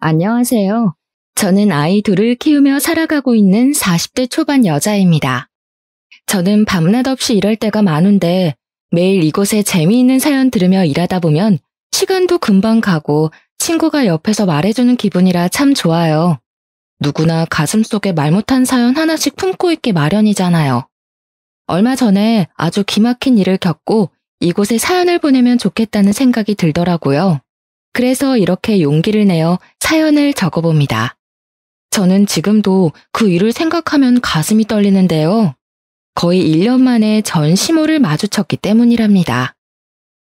안녕하세요. 저는 아이 둘을 키우며 살아가고 있는 40대 초반 여자입니다. 저는 밤낮 없이 일할 때가 많은데 매일 이곳에 재미있는 사연 들으며 일하다 보면 시간도 금방 가고 친구가 옆에서 말해주는 기분이라 참 좋아요. 누구나 가슴속에 말 못한 사연 하나씩 품고 있기 마련이잖아요. 얼마 전에 아주 기막힌 일을 겪고 이곳에 사연을 보내면 좋겠다는 생각이 들더라고요. 그래서 이렇게 용기를 내어 사연을 적어봅니다. 저는 지금도 그 일을 생각하면 가슴이 떨리는데요. 거의 1년 만에 전 시모를 마주쳤기 때문이랍니다.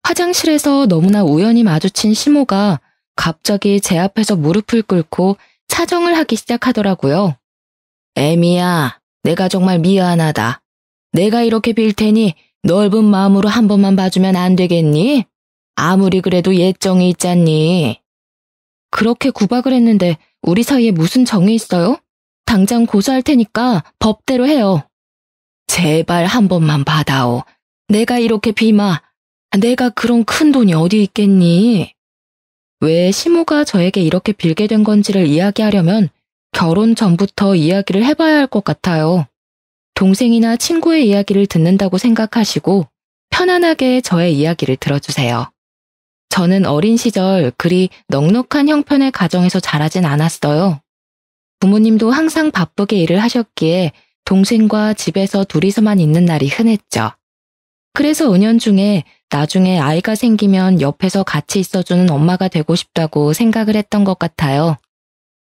화장실에서 너무나 우연히 마주친 시모가 갑자기 제 앞에서 무릎을 꿇고 사정을 하기 시작하더라고요. 애미야, 내가 정말 미안하다. 내가 이렇게 빌 테니 넓은 마음으로 한 번만 봐주면 안 되겠니? 아무리 그래도 예정이 있잖니. 그렇게 구박을 했는데 우리 사이에 무슨 정이 있어요? 당장 고소할 테니까 법대로 해요. 제발 한 번만 받아오. 내가 이렇게 비마. 내가 그런 큰 돈이 어디 있겠니? 왜 시모가 저에게 이렇게 빌게 된 건지를 이야기하려면 결혼 전부터 이야기를 해봐야 할 것 같아요. 동생이나 친구의 이야기를 듣는다고 생각하시고 편안하게 저의 이야기를 들어주세요. 저는 어린 시절 그리 넉넉한 형편의 가정에서 자라진 않았어요. 부모님도 항상 바쁘게 일을 하셨기에 동생과 집에서 둘이서만 있는 날이 흔했죠. 그래서 은연중에 나중에 아이가 생기면 옆에서 같이 있어주는 엄마가 되고 싶다고 생각을 했던 것 같아요.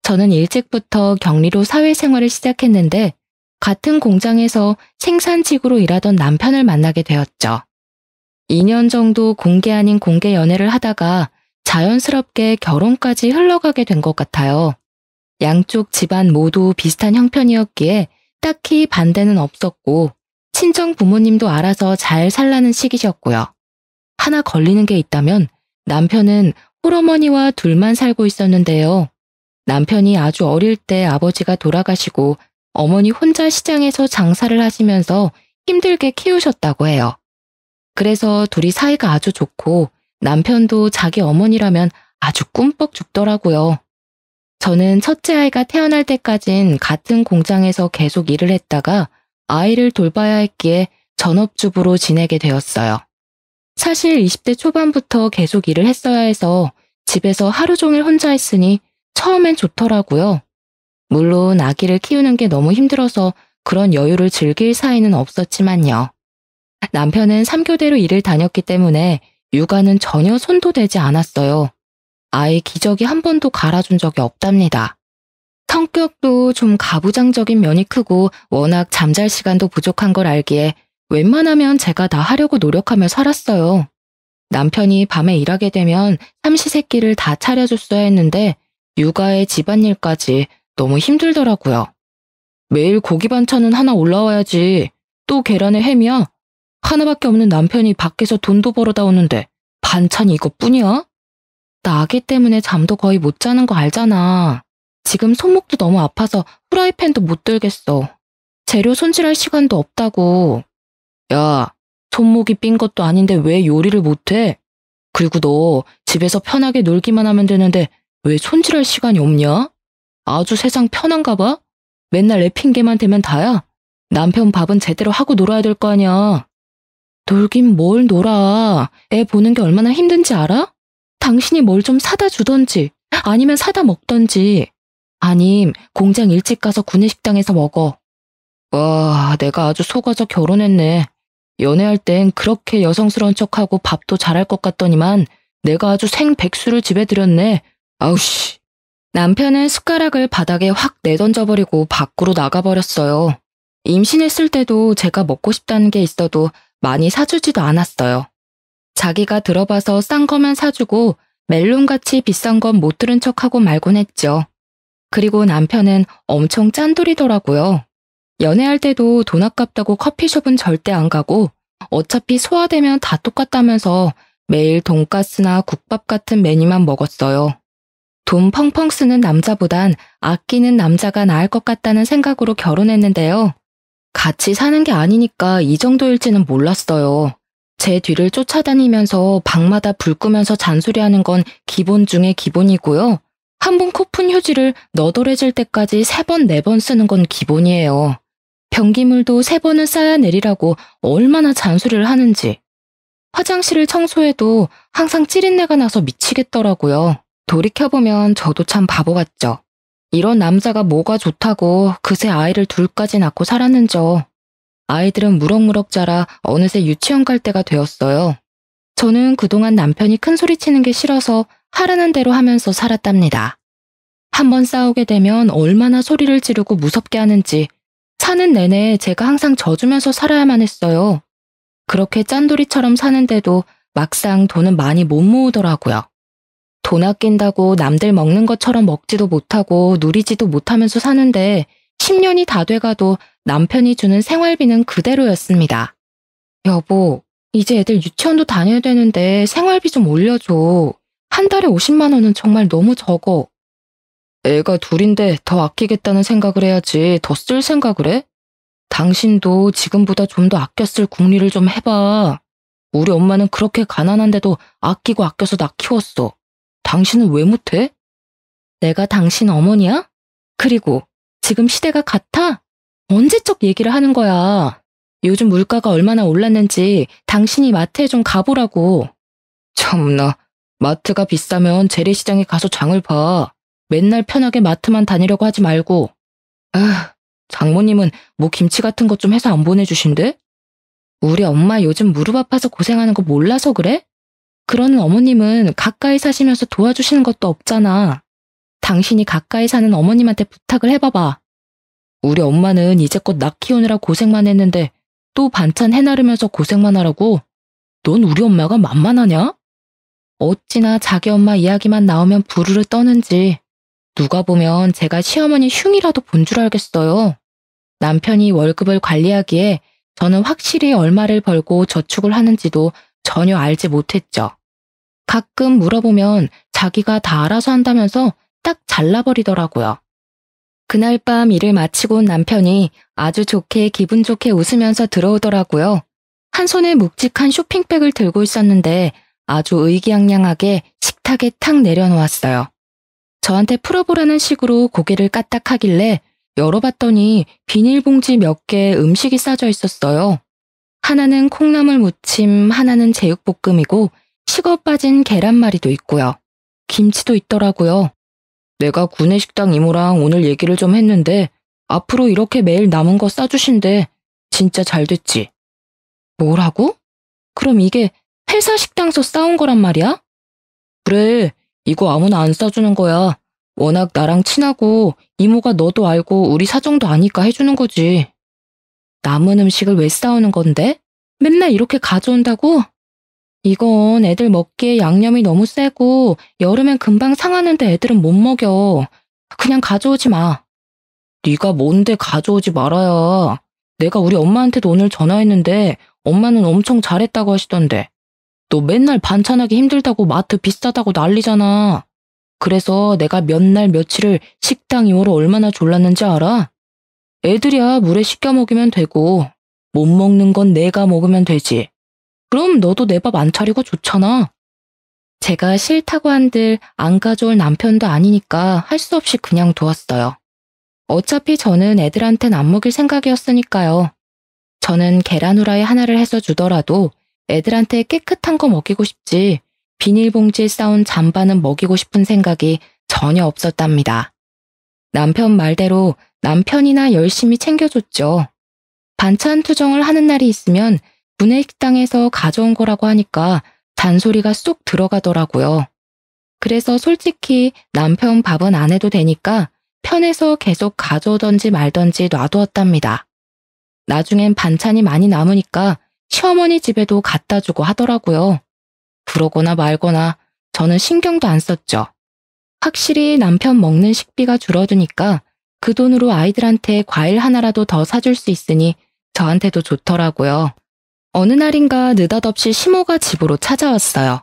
저는 일찍부터 격리로 사회생활을 시작했는데 같은 공장에서 생산직으로 일하던 남편을 만나게 되었죠. 2년 정도 공개 아닌 공개 연애를 하다가 자연스럽게 결혼까지 흘러가게 된 것 같아요. 양쪽 집안 모두 비슷한 형편이었기에 딱히 반대는 없었고 친정 부모님도 알아서 잘 살라는 시기셨고요. 하나 걸리는 게 있다면 남편은 홀어머니와 둘만 살고 있었는데요. 남편이 아주 어릴 때 아버지가 돌아가시고 어머니 혼자 시장에서 장사를 하시면서 힘들게 키우셨다고 해요. 그래서 둘이 사이가 아주 좋고 남편도 자기 어머니라면 아주 꿈뻑 죽더라고요. 저는 첫째 아이가 태어날 때까진 같은 공장에서 계속 일을 했다가 아이를 돌봐야 했기에 전업주부로 지내게 되었어요. 사실 20대 초반부터 계속 일을 했어야 해서 집에서 하루 종일 혼자 있으니 처음엔 좋더라고요. 물론 아기를 키우는 게 너무 힘들어서 그런 여유를 즐길 사이는 없었지만요. 남편은 3교대로 일을 다녔기 때문에 육아는 전혀 손도 대지 않았어요. 아이 기저귀 한 번도 갈아준 적이 없답니다. 성격도 좀 가부장적인 면이 크고 워낙 잠잘 시간도 부족한 걸 알기에 웬만하면 제가 다 하려고 노력하며 살았어요. 남편이 밤에 일하게 되면 삼시세끼를 다 차려줬어야 했는데 육아에 집안일까지 너무 힘들더라고요. 매일 고기 반찬은 하나 올라와야지. 또 계란에 햄이야. 하나밖에 없는 남편이 밖에서 돈도 벌어다 오는데 반찬이 이것뿐이야? 나 아기 때문에 잠도 거의 못 자는 거 알잖아. 지금 손목도 너무 아파서 후라이팬도 못 들겠어. 재료 손질할 시간도 없다고. 야, 손목이 삔 것도 아닌데 왜 요리를 못해? 그리고 너 집에서 편하게 놀기만 하면 되는데 왜 손질할 시간이 없냐? 아주 세상 편한가 봐? 맨날 내 핑계만 대면 다야? 남편 밥은 제대로 하고 놀아야 될 거 아니야. 놀긴 뭘 놀아. 애 보는 게 얼마나 힘든지 알아? 당신이 뭘 좀 사다 주던지 아니면 사다 먹던지 아님 공장 일찍 가서 구내식당에서 먹어. 와, 내가 아주 속아서 결혼했네. 연애할 땐 그렇게 여성스러운 척하고 밥도 잘할 것 같더니만 내가 아주 생백수를 집에 들였네. 아우씨. 남편은 숟가락을 바닥에 확 내던져버리고 밖으로 나가버렸어요. 임신했을 때도 제가 먹고 싶다는 게 있어도 많이 사주지도 않았어요. 자기가 들어봐서 싼 거만 사주고 멜론같이 비싼 건 못 들은 척하고 말곤 했죠. 그리고 남편은 엄청 짠돌이더라고요. 연애할 때도 돈 아깝다고 커피숍은 절대 안 가고 어차피 소화되면 다 똑같다면서 매일 돈가스나 국밥 같은 메뉴만 먹었어요. 돈 펑펑 쓰는 남자보단 아끼는 남자가 나을 것 같다는 생각으로 결혼했는데요. 같이 사는 게 아니니까 이 정도일지는 몰랐어요. 제 뒤를 쫓아다니면서 방마다 불 끄면서 잔소리하는 건 기본 중에 기본이고요. 한 번 코푼 휴지를 너덜해질 때까지 3번, 4번 쓰는 건 기본이에요. 변기물도 3번은 쌓아야 내리라고 얼마나 잔소리를 하는지. 화장실을 청소해도 항상 찌린내가 나서 미치겠더라고요. 돌이켜보면 저도 참 바보 같죠. 이런 남자가 뭐가 좋다고 그새 아이를 둘까지 낳고 살았는죠. 아이들은 무럭무럭 자라 어느새 유치원 갈 때가 되었어요. 저는 그동안 남편이 큰 소리 치는 게 싫어서 하라는 대로 하면서 살았답니다. 한번 싸우게 되면 얼마나 소리를 지르고 무섭게 하는지 사는 내내 제가 항상 져주면서 살아야만 했어요. 그렇게 짠돌이처럼 사는데도 막상 돈은 많이 못 모으더라고요. 돈 아낀다고 남들 먹는 것처럼 먹지도 못하고 누리지도 못하면서 사는데 10년이 다 돼가도 남편이 주는 생활비는 그대로였습니다. 여보, 이제 애들 유치원도 다녀야 되는데 생활비 좀 올려줘. 한 달에 50만 원은 정말 너무 적어. 애가 둘인데 더 아끼겠다는 생각을 해야지 더 쓸 생각을 해? 당신도 지금보다 좀 더 아껴 쓸 궁리를 좀 해봐. 우리 엄마는 그렇게 가난한데도 아끼고 아껴서 나 키웠어. 당신은 왜 못해? 내가 당신 어머니야? 그리고 지금 시대가 같아? 언제적 얘기를 하는 거야. 요즘 물가가 얼마나 올랐는지 당신이 마트에 좀 가보라고. 참나, 마트가 비싸면 재래시장에 가서 장을 봐. 맨날 편하게 마트만 다니려고 하지 말고. 아, 장모님은 뭐 김치 같은 것 좀 해서 안 보내주신대? 우리 엄마 요즘 무릎 아파서 고생하는 거 몰라서 그래? 그러는 어머님은 가까이 사시면서 도와주시는 것도 없잖아. 당신이 가까이 사는 어머님한테 부탁을 해봐봐. 우리 엄마는 이제껏 나 키우느라 고생만 했는데 또 반찬 해나르면서 고생만 하라고? 넌 우리 엄마가 만만하냐? 어찌나 자기 엄마 이야기만 나오면 부르르 떠는지. 누가 보면 제가 시어머니 흉이라도 본 줄 알겠어요. 남편이 월급을 관리하기에 저는 확실히 얼마를 벌고 저축을 하는지도 전혀 알지 못했죠. 가끔 물어보면 자기가 다 알아서 한다면서 딱 잘라버리더라고요. 그날 밤 일을 마치고 온 남편이 아주 좋게 기분 좋게 웃으면서 들어오더라고요. 한 손에 묵직한 쇼핑백을 들고 있었는데 아주 의기양양하게 식탁에 탁 내려놓았어요. 저한테 풀어보라는 식으로 고개를 까딱하길래 열어봤더니 비닐봉지 몇 개에 음식이 싸져 있었어요. 하나는 콩나물 무침, 하나는 제육볶음이고 식어 빠진 계란말이도 있고요. 김치도 있더라고요. 내가 구내식당 이모랑 오늘 얘기를 좀 했는데 앞으로 이렇게 매일 남은 거 싸주신대. 진짜 잘 됐지. 뭐라고? 그럼 이게 회사 식당서 싸온 거란 말이야? 그래, 이거 아무나 안 싸주는 거야. 워낙 나랑 친하고 이모가 너도 알고 우리 사정도 아니까 해주는 거지. 남은 음식을 왜 싸우는 건데? 맨날 이렇게 가져온다고? 이건 애들 먹기에 양념이 너무 세고 여름엔 금방 상하는데 애들은 못 먹여. 그냥 가져오지 마. 네가 뭔데 가져오지 말아야. 내가 우리 엄마한테도 오늘 전화했는데 엄마는 엄청 잘했다고 하시던데. 너 맨날 반찬하기 힘들다고 마트 비싸다고 난리잖아. 그래서 내가 몇 날 며칠을 식당 이모로 얼마나 졸랐는지 알아? 애들이야 물에 씻겨 먹이면 되고 못 먹는 건 내가 먹으면 되지. 그럼 너도 내 밥 안 차리고 좋잖아. 제가 싫다고 한들 안 가져올 남편도 아니니까 할 수 없이 그냥 두었어요. 어차피 저는 애들한텐 안 먹일 생각이었으니까요. 저는 계란 후라이 하나를 해서 주더라도 애들한테 깨끗한 거 먹이고 싶지 비닐봉지에 싸온 잠바는 먹이고 싶은 생각이 전혀 없었답니다. 남편 말대로 남편이나 열심히 챙겨줬죠. 반찬 투정을 하는 날이 있으면 구내식당에서 가져온 거라고 하니까 잔소리가 쏙 들어가더라고요. 그래서 솔직히 남편 밥은 안 해도 되니까 편해서 계속 가져오던지 말던지 놔두었답니다. 나중엔 반찬이 많이 남으니까 시어머니 집에도 갖다 주고 하더라고요. 그러거나 말거나 저는 신경도 안 썼죠. 확실히 남편 먹는 식비가 줄어드니까 그 돈으로 아이들한테 과일 하나라도 더 사줄 수 있으니 저한테도 좋더라고요. 어느 날인가 느닷없이 시모가 집으로 찾아왔어요.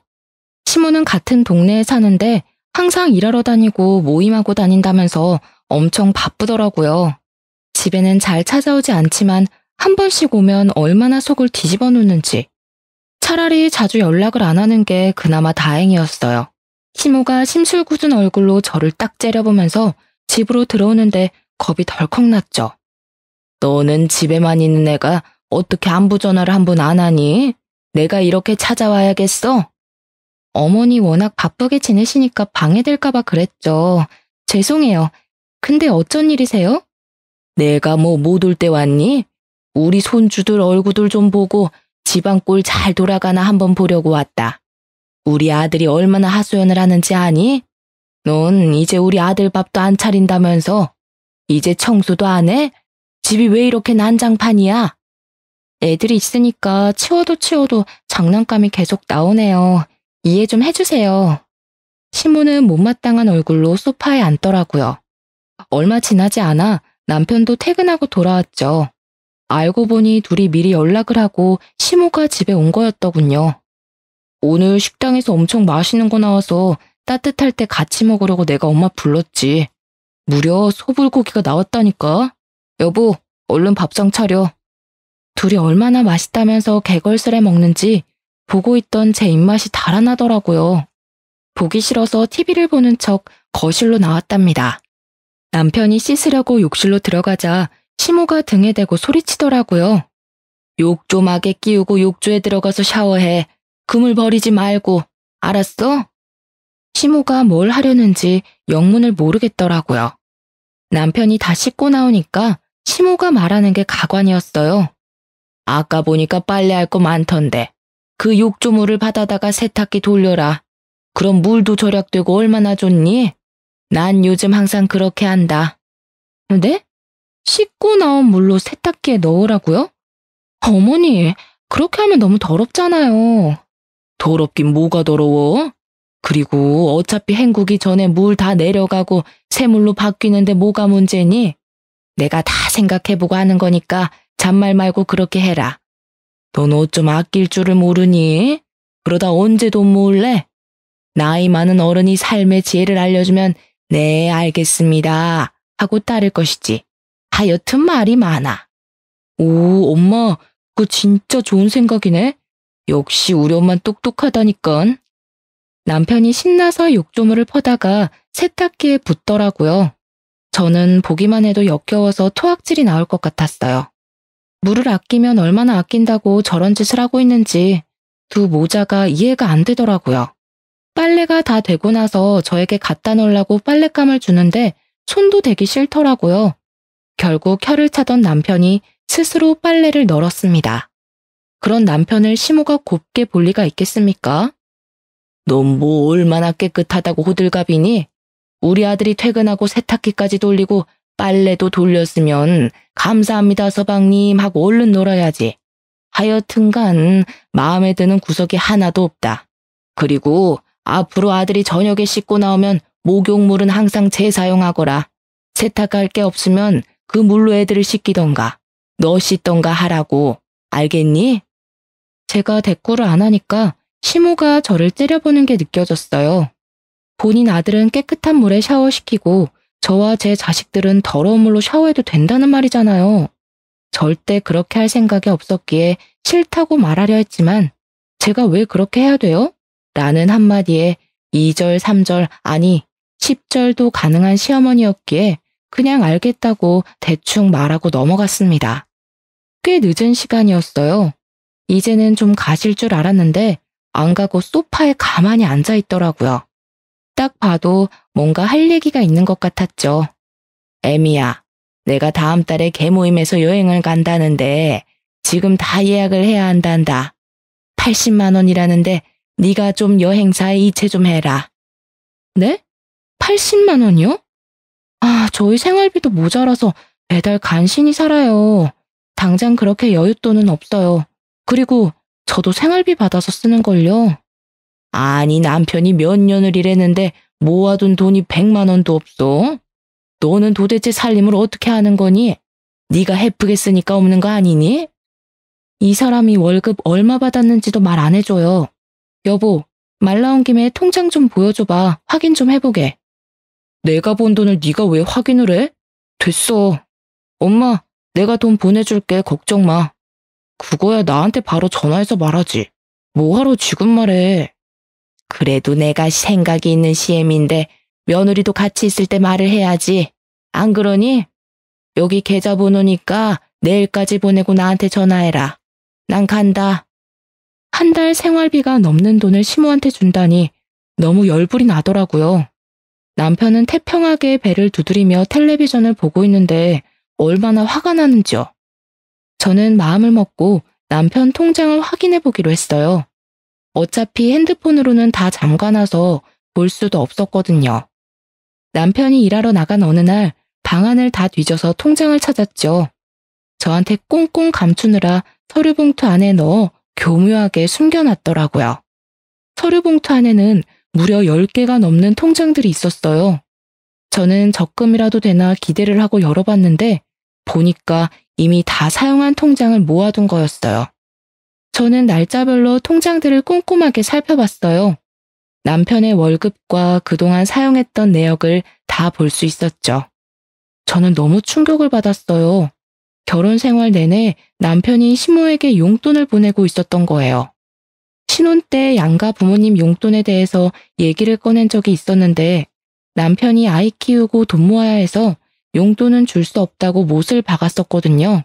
시모는 같은 동네에 사는데 항상 일하러 다니고 모임하고 다닌다면서 엄청 바쁘더라고요. 집에는 잘 찾아오지 않지만 한 번씩 오면 얼마나 속을 뒤집어 놓는지. 차라리 자주 연락을 안 하는 게 그나마 다행이었어요. 시모가 심술궂은 얼굴로 저를 딱 째려보면서 집으로 들어오는데 겁이 덜컥 났죠. 너는 집에만 있는 애가 어떻게 안부 전화를 한 번 안 하니? 내가 이렇게 찾아와야겠어? 어머니 워낙 바쁘게 지내시니까 방해될까봐 그랬죠. 죄송해요. 근데 어쩐 일이세요? 내가 뭐 못 올 때 왔니? 우리 손주들 얼굴들 좀 보고 집안 꼴 잘 돌아가나 한번 보려고 왔다. 우리 아들이 얼마나 하소연을 하는지 아니? 넌 이제 우리 아들 밥도 안 차린다면서? 이제 청소도 안 해? 집이 왜 이렇게 난장판이야? 애들이 있으니까 치워도 장난감이 계속 나오네요. 이해 좀 해주세요. 시모는 못마땅한 얼굴로 소파에 앉더라고요. 얼마 지나지 않아 남편도 퇴근하고 돌아왔죠. 알고 보니 둘이 미리 연락을 하고 시모가 집에 온 거였더군요. 오늘 식당에서 엄청 맛있는 거 나와서 따뜻할 때 같이 먹으려고 내가 엄마 불렀지. 무려 소불고기가 나왔다니까. 여보, 얼른 밥상 차려. 둘이 얼마나 맛있다면서 개걸스레 먹는지 보고 있던 제 입맛이 달아나더라고요. 보기 싫어서 TV를 보는 척 거실로 나왔답니다. 남편이 씻으려고 욕실로 들어가자 시모가 등에 대고 소리치더라고요. 욕조막에 끼우고 욕조에 들어가서 샤워해. 그물 버리지 말고. 알았어? 시모가 뭘 하려는지 영문을 모르겠더라고요. 남편이 다 씻고 나오니까 시모가 말하는 게 가관이었어요. 아까 보니까 빨래할 거 많던데. 그 욕조물을 받아다가 세탁기 돌려라. 그럼 물도 절약되고 얼마나 좋니? 난 요즘 항상 그렇게 한다. 네? 씻고 나온 물로 세탁기에 넣으라고요? 어머니, 그렇게 하면 너무 더럽잖아요. 더럽긴 뭐가 더러워? 그리고 어차피 헹구기 전에 물 다 내려가고 새물로 바뀌는데 뭐가 문제니? 내가 다 생각해보고 하는 거니까 잔말 말고 그렇게 해라. 넌 어쩜 아낄 줄을 모르니? 그러다 언제 돈 모을래? 나이 많은 어른이 삶의 지혜를 알려주면 네, 알겠습니다 하고 따를 것이지. 하여튼 말이 많아. 오, 엄마, 그거 진짜 좋은 생각이네. 역시 우리 엄만 똑똑하다니깐. 남편이 신나서 욕조물을 퍼다가 세탁기에 붓더라고요. 저는 보기만 해도 역겨워서 토악질이 나올 것 같았어요. 물을 아끼면 얼마나 아낀다고 저런 짓을 하고 있는지 두 모자가 이해가 안 되더라고요. 빨래가 다 되고 나서 저에게 갖다 놓으려고 빨랫감을 주는데 손도 대기 싫더라고요. 결국 혀를 차던 남편이 스스로 빨래를 널었습니다. 그런 남편을 시모가 곱게 볼 리가 있겠습니까? 넌 뭐 얼마나 깨끗하다고 호들갑이니? 우리 아들이 퇴근하고 세탁기까지 돌리고 빨래도 돌렸으면 감사합니다 서방님 하고 얼른 놀아야지. 하여튼간 마음에 드는 구석이 하나도 없다. 그리고 앞으로 아들이 저녁에 씻고 나오면 목욕물은 항상 재사용하거라. 세탁할 게 없으면 그 물로 애들을 씻기던가 너 씻던가 하라고. 알겠니? 제가 대꾸를 안 하니까 시모가 저를 째려보는 게 느껴졌어요. 본인 아들은 깨끗한 물에 샤워시키고 저와 제 자식들은 더러운 물로 샤워해도 된다는 말이잖아요. 절대 그렇게 할 생각이 없었기에 싫다고 말하려 했지만 제가 왜 그렇게 해야 돼요? 라는 한마디에 2절, 3절, 아니 10절도 가능한 시어머니였기에 그냥 알겠다고 대충 말하고 넘어갔습니다. 꽤 늦은 시간이었어요. 이제는 좀 가실 줄 알았는데 안 가고 소파에 가만히 앉아 있더라고요. 딱 봐도 뭔가 할 얘기가 있는 것 같았죠. 애미야, 내가 다음 달에 개모임에서 여행을 간다는데 지금 다 예약을 해야 한단다. 80만 원이라는데 네가 좀 여행사에 이체 좀 해라. 네? 80만 원이요? 아, 저희 생활비도 모자라서 매달 간신히 살아요. 당장 그렇게 여윳돈은 없어요. 그리고 저도 생활비 받아서 쓰는걸요. 아니 남편이 몇 년을 일했는데 모아둔 돈이 100만 원도 없어. 너는 도대체 살림을 어떻게 하는 거니? 네가 헤프게 쓰니까 없는 거 아니니? 이 사람이 월급 얼마 받았는지도 말 안 해줘요. 여보, 말 나온 김에 통장 좀 보여줘봐. 확인 좀 해보게. 내가 본 돈을 네가 왜 확인을 해? 됐어. 엄마, 내가 돈 보내줄게. 걱정 마. 그거야 나한테 바로 전화해서 말하지. 뭐하러 지금 말해. 그래도 내가 생각이 있는 CM인데 며느리도 같이 있을 때 말을 해야지. 안 그러니? 여기 계좌번호니까 내일까지 보내고 나한테 전화해라. 난 간다. 한 달 생활비가 넘는 돈을 시모한테 준다니 너무 열불이 나더라고요. 남편은 태평하게 배를 두드리며 텔레비전을 보고 있는데 얼마나 화가 나는지요. 저는 마음을 먹고 남편 통장을 확인해 보기로 했어요. 어차피 핸드폰으로는 다 잠가놔서 볼 수도 없었거든요. 남편이 일하러 나간 어느 날 방안을 다 뒤져서 통장을 찾았죠. 저한테 꽁꽁 감추느라 서류 봉투 안에 넣어 교묘하게 숨겨놨더라고요. 서류 봉투 안에는 무려 10개가 넘는 통장들이 있었어요. 저는 적금이라도 되나 기대를 하고 열어봤는데 보니까 이미 다 사용한 통장을 모아둔 거였어요. 저는 날짜별로 통장들을 꼼꼼하게 살펴봤어요. 남편의 월급과 그동안 사용했던 내역을 다 볼 수 있었죠. 저는 너무 충격을 받았어요. 결혼 생활 내내 남편이 시모에게 용돈을 보내고 있었던 거예요. 신혼 때 양가 부모님 용돈에 대해서 얘기를 꺼낸 적이 있었는데 남편이 아이 키우고 돈 모아야 해서 용돈은 줄 수 없다고 못을 박았었거든요.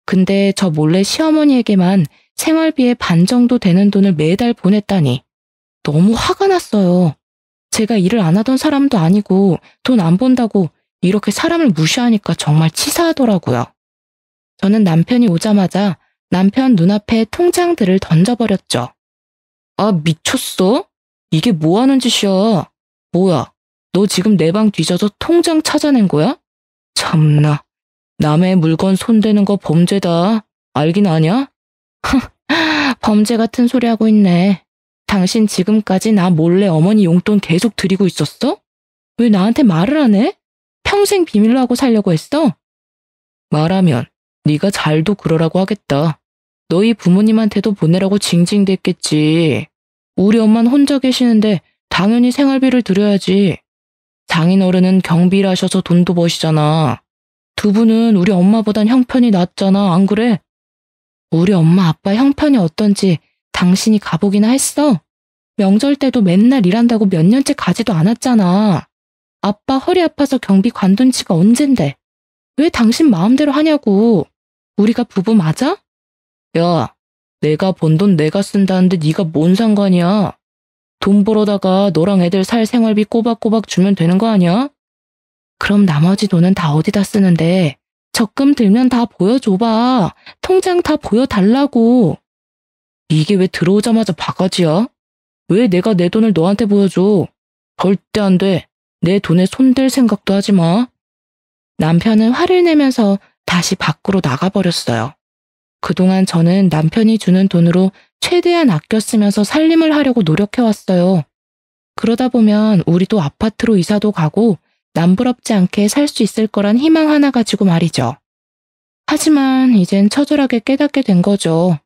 근데 저 몰래 시어머니에게만 생활비의 반 정도 되는 돈을 매달 보냈다니 너무 화가 났어요. 제가 일을 안 하던 사람도 아니고 돈 안 번다고 이렇게 사람을 무시하니까 정말 치사하더라고요. 저는 남편이 오자마자 남편 눈앞에 통장들을 던져버렸죠. 아, 미쳤어? 이게 뭐 하는 짓이야? 뭐야, 너 지금 내 방 뒤져서 통장 찾아낸 거야? 참나, 남의 물건 손대는 거 범죄다. 알긴 아냐? 범죄 같은 소리 하고 있네. 당신 지금까지 나 몰래 어머니 용돈 계속 드리고 있었어? 왜 나한테 말을 안 해? 평생 비밀로 하고 살려고 했어? 말하면 네가 잘도 그러라고 하겠다. 너희 부모님한테도 보내라고 징징댔겠지. 우리 엄마는 혼자 계시는데 당연히 생활비를 드려야지. 장인어른은 경비 일하셔서 돈도 버시잖아. 두 분은 우리 엄마보단 형편이 낫잖아, 안 그래? 우리 엄마 아빠 형편이 어떤지 당신이 가보기나 했어? 명절 때도 맨날 일한다고 몇 년째 가지도 않았잖아. 아빠 허리 아파서 경비 관둔 지가 언젠데. 왜 당신 마음대로 하냐고. 우리가 부부 맞아? 야, 내가 번 돈 내가 쓴다는데 네가 뭔 상관이야. 돈 벌어다가 너랑 애들 살 생활비 꼬박꼬박 주면 되는 거 아니야? 그럼 나머지 돈은 다 어디다 쓰는데 적금 들면 다 보여줘봐. 통장 다 보여달라고. 이게 왜 들어오자마자 바가지야? 왜 내가 내 돈을 너한테 보여줘? 절대 안 돼. 내 돈에 손댈 생각도 하지 마. 남편은 화를 내면서 다시 밖으로 나가버렸어요. 그동안 저는 남편이 주는 돈으로 최대한 아껴 쓰면서 살림을 하려고 노력해왔어요. 그러다 보면 우리도 아파트로 이사도 가고 남부럽지 않게 살 수 있을 거란 희망 하나 가지고 말이죠. 하지만 이젠 처절하게 깨닫게 된 거죠.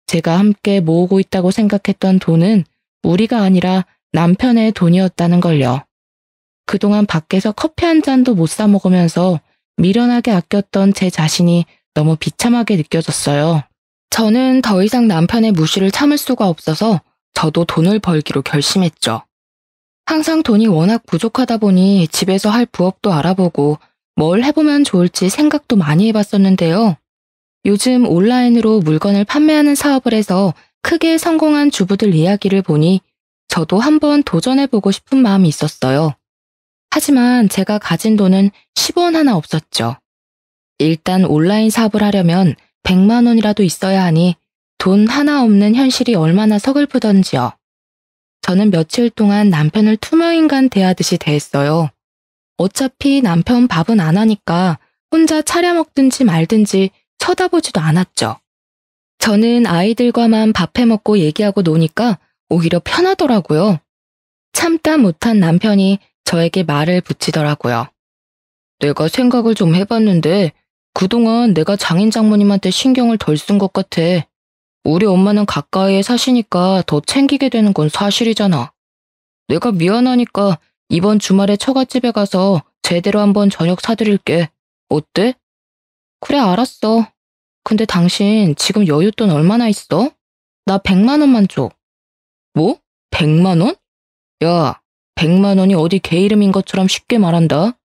제가 함께 모으고 있다고 생각했던 돈은 우리가 아니라 남편의 돈이었다는 걸요. 그동안 밖에서 커피 한 잔도 못 사 먹으면서 미련하게 아꼈던 제 자신이 너무 비참하게 느껴졌어요. 저는 더 이상 남편의 무시를 참을 수가 없어서 저도 돈을 벌기로 결심했죠. 항상 돈이 워낙 부족하다 보니 집에서 할 부업도 알아보고 뭘 해보면 좋을지 생각도 많이 해봤었는데요. 요즘 온라인으로 물건을 판매하는 사업을 해서 크게 성공한 주부들 이야기를 보니 저도 한번 도전해보고 싶은 마음이 있었어요. 하지만 제가 가진 돈은 10원 하나 없었죠. 일단 온라인 사업을 하려면 100만 원이라도 있어야 하니 돈 하나 없는 현실이 얼마나 서글프던지요. 저는 며칠 동안 남편을 투명인간 대하듯이 대했어요. 어차피 남편 밥은 안 하니까 혼자 차려 먹든지 말든지 쳐다보지도 않았죠. 저는 아이들과만 밥해 먹고 얘기하고 노니까 오히려 편하더라고요. 참다 못한 남편이 저에게 말을 붙이더라고요. 내가 생각을 좀 해봤는데 그동안 내가 장인 장모님한테 신경을 덜 쓴 것 같아. 우리 엄마는 가까이에 사시니까 더 챙기게 되는 건 사실이잖아. 내가 미안하니까 이번 주말에 처갓집에 가서 제대로 한번 저녁 사드릴게. 어때? 그래, 알았어. 근데 당신 지금 여윳돈 얼마나 있어? 나 100만 원만 줘. 뭐? 100만 원? 야, 100만 원이 어디 개 이름인 것처럼 쉽게 말한다?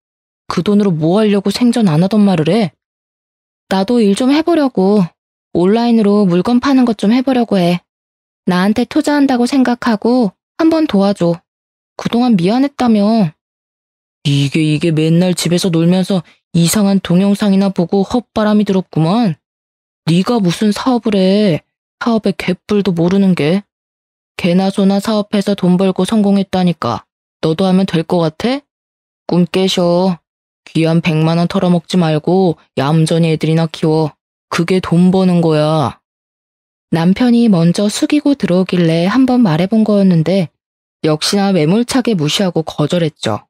그 돈으로 뭐 하려고 생전 안 하던 말을 해? 나도 일 좀 해보려고. 온라인으로 물건 파는 것 좀 해보려고 해. 나한테 투자한다고 생각하고 한번 도와줘. 그동안 미안했다며. 이게 맨날 집에서 놀면서 이상한 동영상이나 보고 헛바람이 들었구만. 네가 무슨 사업을 해. 사업의 개뿔도 모르는 게. 개나 소나 사업해서 돈 벌고 성공했다니까. 너도 하면 될 것 같아? 꿈 깨셔. 귀한 100만 원 털어먹지 말고 얌전히 애들이나 키워. 그게 돈 버는 거야. 남편이 먼저 숙이고 들어오길래 한번 말해본 거였는데 역시나 매몰차게 무시하고 거절했죠.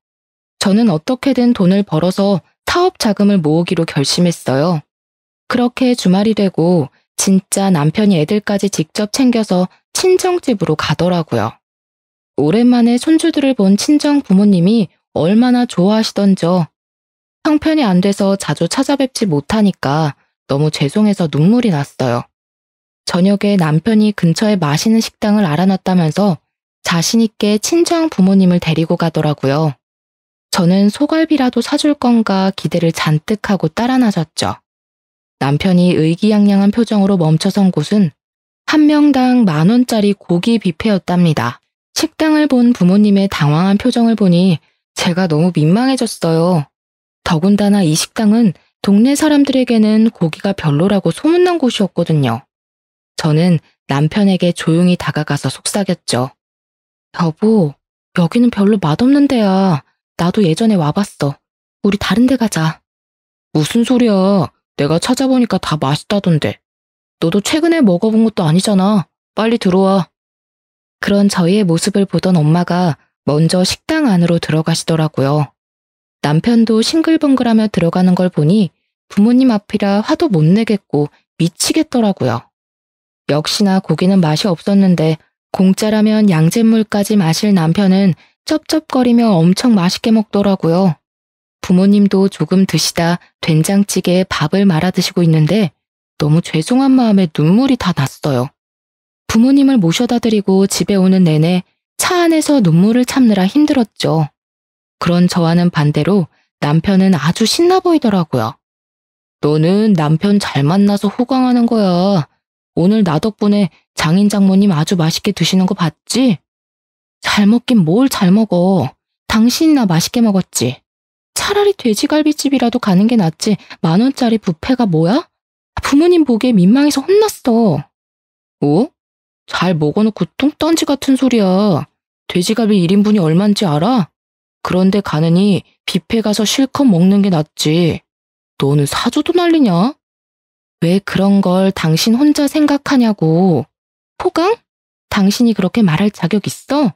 저는 어떻게든 돈을 벌어서 사업 자금을 모으기로 결심했어요. 그렇게 주말이 되고 진짜 남편이 애들까지 직접 챙겨서 친정집으로 가더라고요. 오랜만에 손주들을 본 친정 부모님이 얼마나 좋아하시던죠. 형편이 안 돼서 자주 찾아뵙지 못하니까 너무 죄송해서 눈물이 났어요. 저녁에 남편이 근처에 맛있는 식당을 알아놨다면서 자신있게 친정 부모님을 데리고 가더라고요. 저는 소갈비라도 사줄 건가 기대를 잔뜩 하고 따라 나섰죠. 남편이 의기양양한 표정으로 멈춰선 곳은 한 명당 10,000원짜리 고기 뷔페였답니다. 식당을 본 부모님의 당황한 표정을 보니 제가 너무 민망해졌어요. 더군다나 이 식당은 동네 사람들에게는 고기가 별로라고 소문난 곳이었거든요. 저는 남편에게 조용히 다가가서 속삭였죠. 여보, 여기는 별로 맛없는 데야. 나도 예전에 와봤어. 우리 다른 데 가자. 무슨 소리야. 내가 찾아보니까 다 맛있다던데. 너도 최근에 먹어본 것도 아니잖아. 빨리 들어와. 그런 저희의 모습을 보던 엄마가 먼저 식당 안으로 들어가시더라고요. 남편도 싱글벙글하며 들어가는 걸 보니 부모님 앞이라 화도 못 내겠고 미치겠더라고요. 역시나 고기는 맛이 없었는데 공짜라면 양잿물까지 마실 남편은 쩝쩝거리며 엄청 맛있게 먹더라고요. 부모님도 조금 드시다 된장찌개에 밥을 말아 드시고 있는데 너무 죄송한 마음에 눈물이 다 났어요. 부모님을 모셔다 드리고 집에 오는 내내 차 안에서 눈물을 참느라 힘들었죠. 그런 저와는 반대로 남편은 아주 신나 보이더라고요. 너는 남편 잘 만나서 호강하는 거야. 오늘 나 덕분에 장인 장모님 아주 맛있게 드시는 거 봤지? 잘 먹긴 뭘 잘 먹어. 당신이나 맛있게 먹었지. 차라리 돼지갈비집이라도 가는 게 낫지 10,000원짜리 뷔페가 뭐야? 부모님 보기에 민망해서 혼났어. 뭐? 잘 먹어놓고 똥딴지 같은 소리야. 돼지갈비 1인분이 얼만지 알아? 그런데 가느니 뷔페 가서 실컷 먹는 게 낫지. 너는 사줘도 난리냐? 왜 그런 걸 당신 혼자 생각하냐고. 호강? 당신이 그렇게 말할 자격 있어?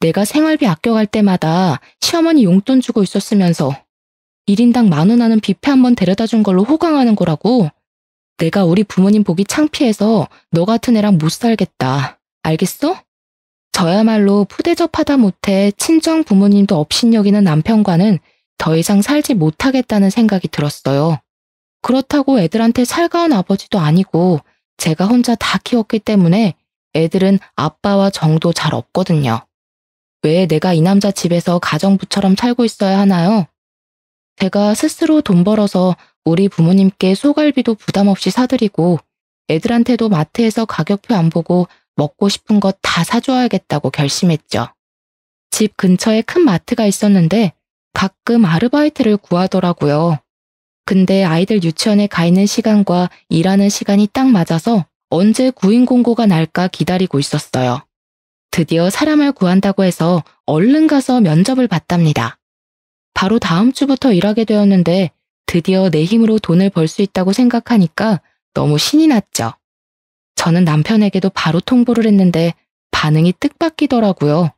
내가 생활비 아껴갈 때마다 시어머니 용돈 주고 있었으면서 1인당 10,000원 하는 뷔페 한번 데려다 준 걸로 호강하는 거라고? 내가 우리 부모님 보기 창피해서 너 같은 애랑 못 살겠다. 알겠어? 저야말로 푸대접하다 못해 친정 부모님도 업신여기는 남편과는 더 이상 살지 못하겠다는 생각이 들었어요. 그렇다고 애들한테 살가운 아버지도 아니고 제가 혼자 다 키웠기 때문에 애들은 아빠와 정도 잘 없거든요. 왜 내가 이 남자 집에서 가정부처럼 살고 있어야 하나요? 제가 스스로 돈 벌어서 우리 부모님께 소갈비도 부담 없이 사드리고 애들한테도 마트에서 가격표 안 보고 먹고 싶은 것 다 사줘야겠다고 결심했죠. 집 근처에 큰 마트가 있었는데 가끔 아르바이트를 구하더라고요. 근데 아이들 유치원에 가 있는 시간과 일하는 시간이 딱 맞아서 언제 구인 공고가 날까 기다리고 있었어요. 드디어 사람을 구한다고 해서 얼른 가서 면접을 봤답니다. 바로 다음 주부터 일하게 되었는데 드디어 내 힘으로 돈을 벌 수 있다고 생각하니까 너무 신이 났죠. 저는 남편에게도 바로 통보를 했는데 반응이 뜻밖이더라고요.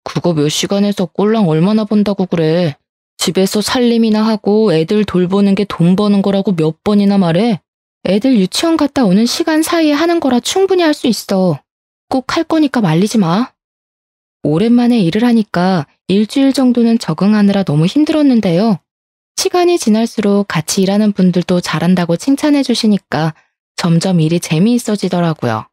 그거 몇 시간 해서 꼴랑 얼마나 번다고 그래. 집에서 살림이나 하고 애들 돌보는 게 돈 버는 거라고 몇 번이나 말해. 애들 유치원 갔다 오는 시간 사이에 하는 거라 충분히 할 수 있어. 꼭 할 거니까 말리지 마. 오랜만에 일을 하니까 일주일 정도는 적응하느라 너무 힘들었는데요. 시간이 지날수록 같이 일하는 분들도 잘한다고 칭찬해 주시니까 점점 일이 재미있어지더라고요.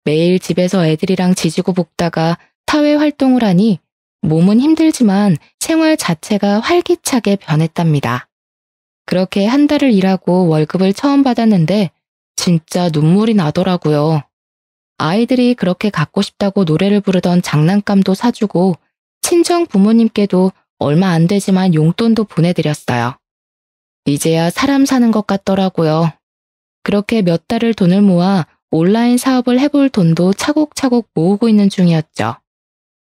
매일 집에서 애들이랑 지지고 볶다가 사회 활동을 하니 몸은 힘들지만 생활 자체가 활기차게 변했답니다. 그렇게 한 달을 일하고 월급을 처음 받았는데 진짜 눈물이 나더라고요. 아이들이 그렇게 갖고 싶다고 노래를 부르던 장난감도 사주고 친정 부모님께도 얼마 안 되지만 용돈도 보내드렸어요. 이제야 사람 사는 것 같더라고요. 그렇게 몇 달을 돈을 모아 온라인 사업을 해볼 돈도 차곡차곡 모으고 있는 중이었죠.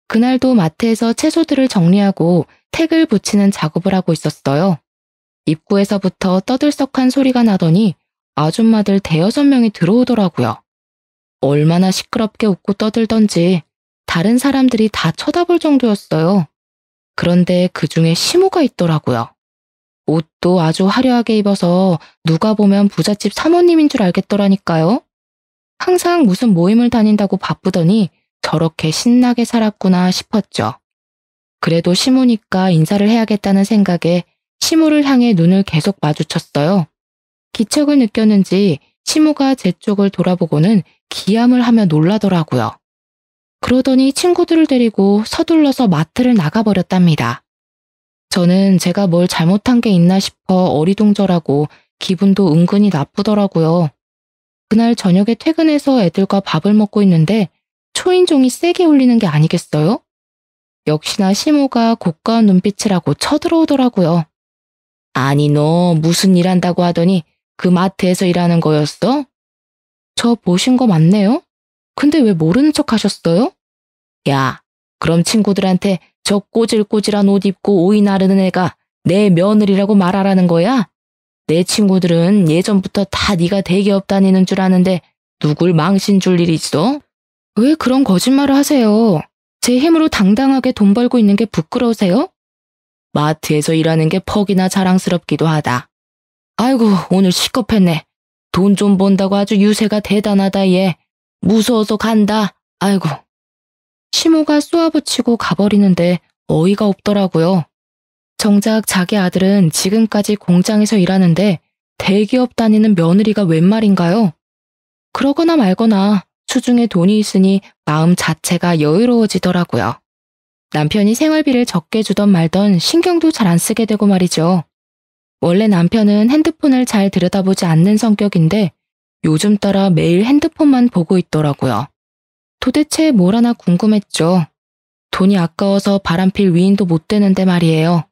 그날도 마트에서 채소들을 정리하고 택을 붙이는 작업을 하고 있었어요. 입구에서부터 떠들썩한 소리가 나더니 아줌마들 대여섯 명이 들어오더라고요. 얼마나 시끄럽게 웃고 떠들던지 다른 사람들이 다 쳐다볼 정도였어요. 그런데 그 중에 시모가 있더라고요. 옷도 아주 화려하게 입어서 누가 보면 부잣집 사모님인 줄 알겠더라니까요. 항상 무슨 모임을 다닌다고 바쁘더니 저렇게 신나게 살았구나 싶었죠. 그래도 시모니까 인사를 해야겠다는 생각에 시모를 향해 눈을 계속 마주쳤어요. 기척을 느꼈는지 시모가 제 쪽을 돌아보고는 기함을 하며 놀라더라고요. 그러더니 친구들을 데리고 서둘러서 마트를 나가버렸답니다. 저는 제가 뭘 잘못한 게 있나 싶어 어리둥절하고 기분도 은근히 나쁘더라고요. 그날 저녁에 퇴근해서 애들과 밥을 먹고 있는데 초인종이 세게 울리는 게 아니겠어요? 역시나 시모가 고가운 눈빛을 하고 쳐들어오더라고요. 아니 너 무슨 일 한다고 하더니 그 마트에서 일하는 거였어? 저 보신 거 맞네요? 근데 왜 모르는 척 하셨어요? 야, 그럼 친구들한테 저 꼬질꼬질한 옷 입고 오이 나르는 애가 내 며느리라고 말하라는 거야? 내 친구들은 예전부터 다 네가 대기업 다니는 줄 아는데 누굴 망신 줄 일이 있어? 왜 그런 거짓말을 하세요? 제 힘으로 당당하게 돈 벌고 있는 게 부끄러우세요? 마트에서 일하는 게 퍽이나 자랑스럽기도 하다. 아이고, 오늘 시겁했네. 돈 좀 번다고 아주 유세가 대단하다 얘. 무서워서 간다. 아이고. 시모가 쏘아붙이고 가버리는데 어이가 없더라고요. 정작 자기 아들은 지금까지 공장에서 일하는데 대기업 다니는 며느리가 웬 말인가요? 그러거나 말거나 수중에 돈이 있으니 마음 자체가 여유로워지더라고요. 남편이 생활비를 적게 주던 말던 신경도 잘 안 쓰게 되고 말이죠. 원래 남편은 핸드폰을 잘 들여다보지 않는 성격인데 요즘 따라 매일 핸드폰만 보고 있더라고요. 도대체 뭘 하나 궁금했죠. 돈이 아까워서 바람필 위인도 못 되는데 말이에요.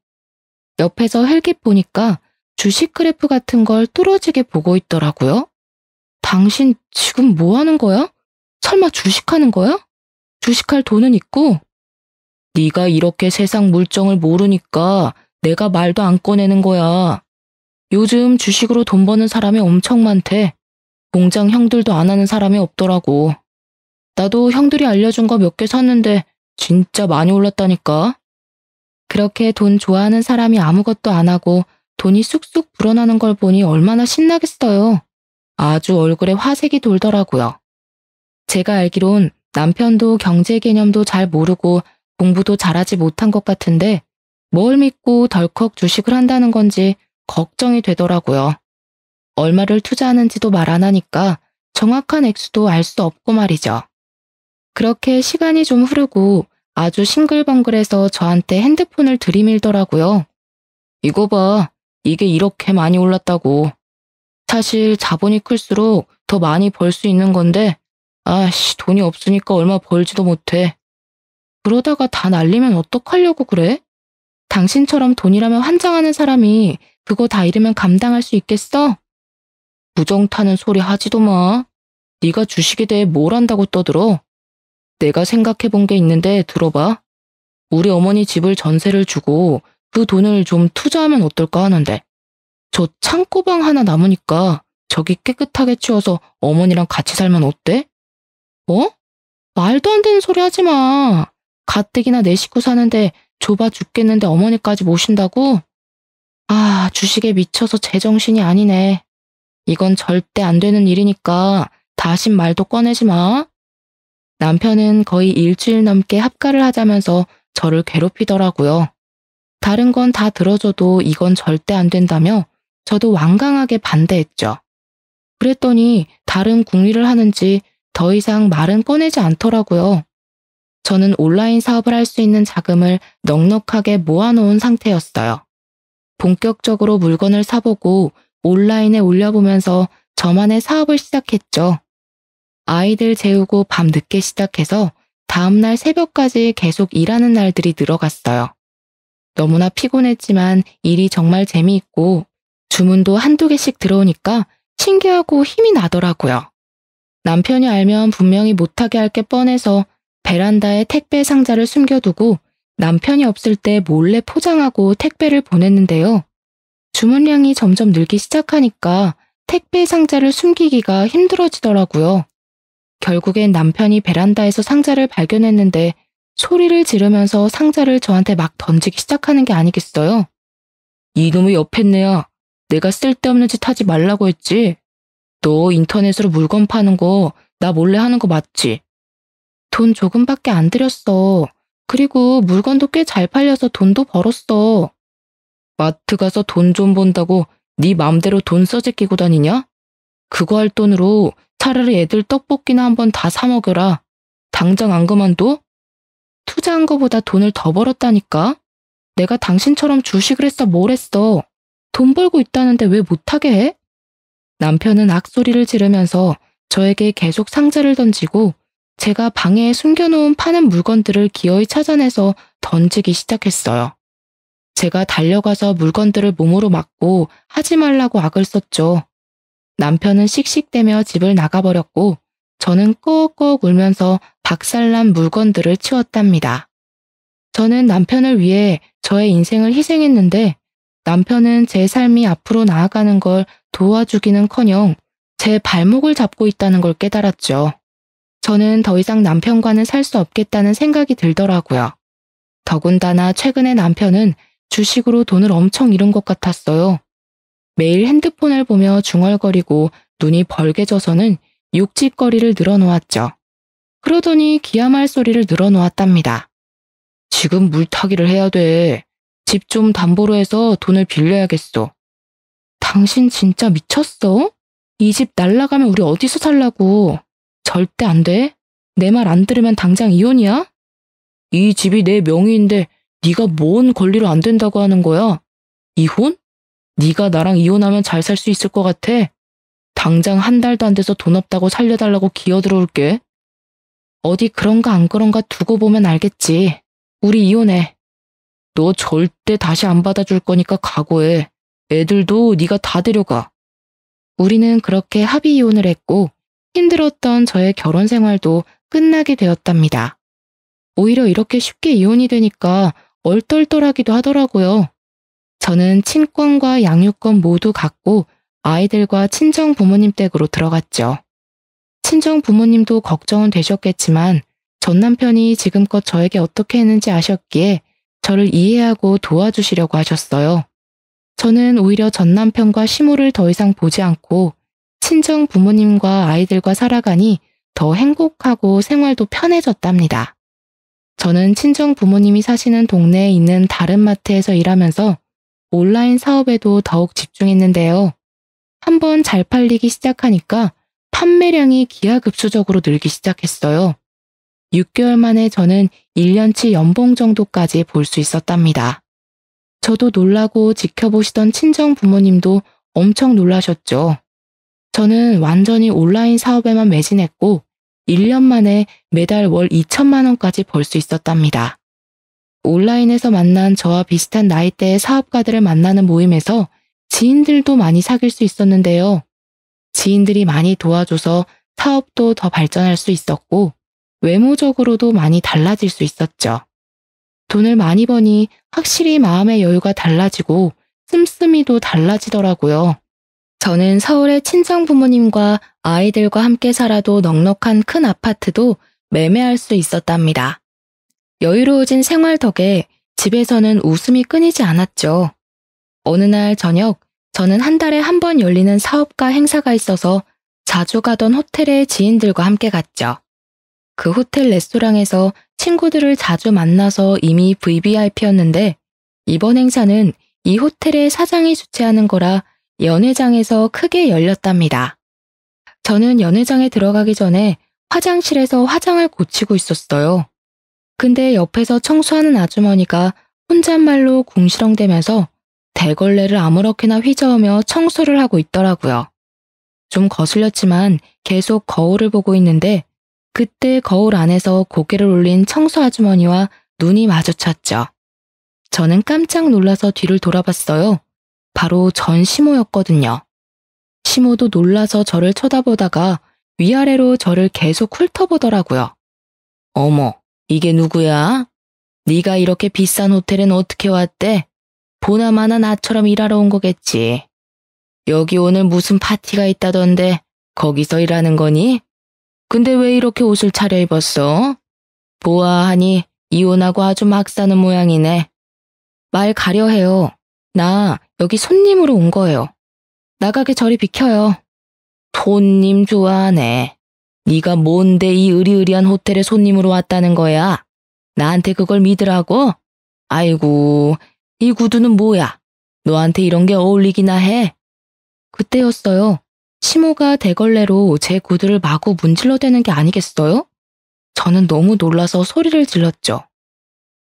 옆에서 헬기 보니까 주식 그래프 같은 걸 뚫어지게 보고 있더라고요. 당신 지금 뭐 하는 거야? 설마 주식하는 거야? 주식할 돈은 있고? 네가 이렇게 세상 물정을 모르니까 내가 말도 안 꺼내는 거야. 요즘 주식으로 돈 버는 사람이 엄청 많대. 공장 형들도 안 하는 사람이 없더라고. 나도 형들이 알려준 거 몇 개 샀는데 진짜 많이 올랐다니까. 그렇게 돈 좋아하는 사람이 아무것도 안 하고 돈이 쑥쑥 불어나는 걸 보니 얼마나 신나겠어요. 아주 얼굴에 화색이 돌더라고요. 제가 알기론 남편도 경제 개념도 잘 모르고 공부도 잘하지 못한 것 같은데 뭘 믿고 덜컥 주식을 한다는 건지 걱정이 되더라고요. 얼마를 투자하는지도 말 안 하니까 정확한 액수도 알 수 없고 말이죠. 그렇게 시간이 좀 흐르고 아주 싱글벙글해서 저한테 핸드폰을 들이밀더라고요. 이거 봐, 이게 이렇게 많이 올랐다고. 사실 자본이 클수록 더 많이 벌 수 있는 건데 아씨 돈이 없으니까 얼마 벌지도 못해. 그러다가 다 날리면 어떡하려고 그래? 당신처럼 돈이라면 환장하는 사람이 그거 다 잃으면 감당할 수 있겠어? 부정 타는 소리 하지도 마. 네가 주식에 대해 뭘 안다고 떠들어? 내가 생각해 본 게 있는데 들어봐. 우리 어머니 집을 전세를 주고 그 돈을 좀 투자하면 어떨까 하는데 저 창고방 하나 남으니까 저기 깨끗하게 치워서 어머니랑 같이 살면 어때? 어? 말도 안 되는 소리 하지 마. 가뜩이나 내 식구 사는데 좁아 죽겠는데 어머니까지 모신다고? 아, 주식에 미쳐서 제정신이 아니네. 이건 절대 안 되는 일이니까 다신 말도 꺼내지 마. 남편은 거의 일주일 넘게 합가를 하자면서 저를 괴롭히더라고요. 다른 건 다 들어줘도 이건 절대 안 된다며 저도 완강하게 반대했죠. 그랬더니 다른 궁리를 하는지 더 이상 말은 꺼내지 않더라고요. 저는 온라인 사업을 할 수 있는 자금을 넉넉하게 모아놓은 상태였어요. 본격적으로 물건을 사보고 온라인에 올려보면서 저만의 사업을 시작했죠. 아이들 재우고 밤 늦게 시작해서 다음날 새벽까지 계속 일하는 날들이 늘어갔어요. 너무나 피곤했지만 일이 정말 재미있고 주문도 한두 개씩 들어오니까 신기하고 힘이 나더라고요. 남편이 알면 분명히 못하게 할 게 뻔해서 베란다에 택배 상자를 숨겨두고 남편이 없을 때 몰래 포장하고 택배를 보냈는데요. 주문량이 점점 늘기 시작하니까 택배 상자를 숨기기가 힘들어지더라고요. 결국엔 남편이 베란다에서 상자를 발견했는데 소리를 지르면서 상자를 저한테 막 던지기 시작하는 게 아니겠어요? 이놈의 옆했네야. 내가 쓸데없는 짓 하지 말라고 했지. 너 인터넷으로 물건 파는 거 나 몰래 하는 거 맞지? 돈 조금밖에 안 들였어. 그리고 물건도 꽤 잘 팔려서 돈도 벌었어. 마트 가서 돈 좀 번다고 네 맘대로 돈 써제끼고 다니냐? 그거 할 돈으로 차라리 애들 떡볶이나 한번 다 사 먹여라. 당장 안 그만둬? 투자한 거보다 돈을 더 벌었다니까? 내가 당신처럼 주식을 했어 뭘 했어? 돈 벌고 있다는데 왜 못하게 해? 남편은 악소리를 지르면서 저에게 계속 상자를 던지고 제가 방에 숨겨놓은 파는 물건들을 기어이 찾아내서 던지기 시작했어요. 제가 달려가서 물건들을 몸으로 막고 하지 말라고 악을 썼죠. 남편은 씩씩대며 집을 나가버렸고 저는 꺽꺽 울면서 박살난 물건들을 치웠답니다. 저는 남편을 위해 저의 인생을 희생했는데 남편은 제 삶이 앞으로 나아가는 걸 도와주기는커녕 제 발목을 잡고 있다는 걸 깨달았죠. 저는 더 이상 남편과는 살 수 없겠다는 생각이 들더라고요. 더군다나 최근에 남편은 주식으로 돈을 엄청 잃은 것 같았어요. 매일 핸드폰을 보며 중얼거리고 눈이 벌게져서는 욕짓거리를 늘어놓았죠. 그러더니 기야말 소리를 늘어놓았답니다. 지금 물타기를 해야 돼. 집 좀 담보로 해서 돈을 빌려야겠어. 당신 진짜 미쳤어? 이 집 날라가면 우리 어디서 살라고? 절대 안 돼. 내 말 안 들으면 당장 이혼이야? 이 집이 내 명의인데 네가 뭔 권리로 안 된다고 하는 거야? 이혼? 네가 나랑 이혼하면 잘 살 수 있을 것 같아? 당장 한 달도 안 돼서 돈 없다고 살려달라고 기어들어올게. 어디 그런가 안 그런가 두고 보면 알겠지. 우리 이혼해. 너 절대 다시 안 받아줄 거니까 각오해. 애들도 네가 다 데려가. 우리는 그렇게 합의 이혼을 했고 힘들었던 저의 결혼 생활도 끝나게 되었답니다. 오히려 이렇게 쉽게 이혼이 되니까 얼떨떨하기도 하더라고요. 저는 친권과 양육권 모두 갖고 아이들과 친정 부모님 댁으로 들어갔죠. 친정 부모님도 걱정은 되셨겠지만 전 남편이 지금껏 저에게 어떻게 했는지 아셨기에 저를 이해하고 도와주시려고 하셨어요. 저는 오히려 전 남편과 시모를 더 이상 보지 않고 친정 부모님과 아이들과 살아가니 더 행복하고 생활도 편해졌답니다. 저는 친정 부모님이 사시는 동네에 있는 다른 마트에서 일하면서 온라인 사업에도 더욱 집중했는데요. 한번 잘 팔리기 시작하니까 판매량이 기하급수적으로 늘기 시작했어요. 6개월 만에 저는 1년치 연봉 정도까지 볼 수 있었답니다. 저도 놀라고 지켜보시던 친정 부모님도 엄청 놀라셨죠. 저는 완전히 온라인 사업에만 매진했고 1년 만에 매달 월 2천만 원까지 벌 수 있었답니다. 온라인에서 만난 저와 비슷한 나이대의 사업가들을 만나는 모임에서 지인들도 많이 사귈 수 있었는데요. 지인들이 많이 도와줘서 사업도 더 발전할 수 있었고 외모적으로도 많이 달라질 수 있었죠. 돈을 많이 버니 확실히 마음의 여유가 달라지고 씀씀이도 달라지더라고요. 저는 서울의 친정 부모님과 아이들과 함께 살아도 넉넉한 큰 아파트도 매매할 수 있었답니다. 여유로워진 생활 덕에 집에서는 웃음이 끊이지 않았죠. 어느 날 저녁, 저는 한 달에 한 번 열리는 사업가 행사가 있어서 자주 가던 호텔에 지인들과 함께 갔죠. 그 호텔 레스토랑에서 친구들을 자주 만나서 이미 VVIP였는데 이번 행사는 이 호텔의 사장이 주최하는 거라 연회장에서 크게 열렸답니다. 저는 연회장에 들어가기 전에 화장실에서 화장을 고치고 있었어요. 근데 옆에서 청소하는 아주머니가 혼잣말로 궁시렁대면서 대걸레를 아무렇게나 휘저으며 청소를 하고 있더라고요. 좀 거슬렸지만 계속 거울을 보고 있는데 그때 거울 안에서 고개를 올린 청소 아주머니와 눈이 마주쳤죠. 저는 깜짝 놀라서 뒤를 돌아봤어요. 바로 전 시모였거든요. 시모도 놀라서 저를 쳐다보다가 위아래로 저를 계속 훑어보더라고요. 어머, 이게 누구야? 네가 이렇게 비싼 호텔엔 어떻게 왔대? 보나마나 나처럼 일하러 온 거겠지. 여기 오늘 무슨 파티가 있다던데 거기서 일하는 거니? 근데 왜 이렇게 옷을 차려입었어? 보아하니 이혼하고 아주 막 사는 모양이네. 말 가려 해요. 나 여기 손님으로 온 거예요. 나가게 저리 비켜요. 손님 좋아하네. 네가 뭔데 이 으리으리한 호텔에 손님으로 왔다는 거야? 나한테 그걸 믿으라고? 아이고, 이 구두는 뭐야? 너한테 이런 게 어울리기나 해? 그때였어요. 시모가 대걸레로 제 구두를 마구 문질러대는 게 아니겠어요? 저는 너무 놀라서 소리를 질렀죠.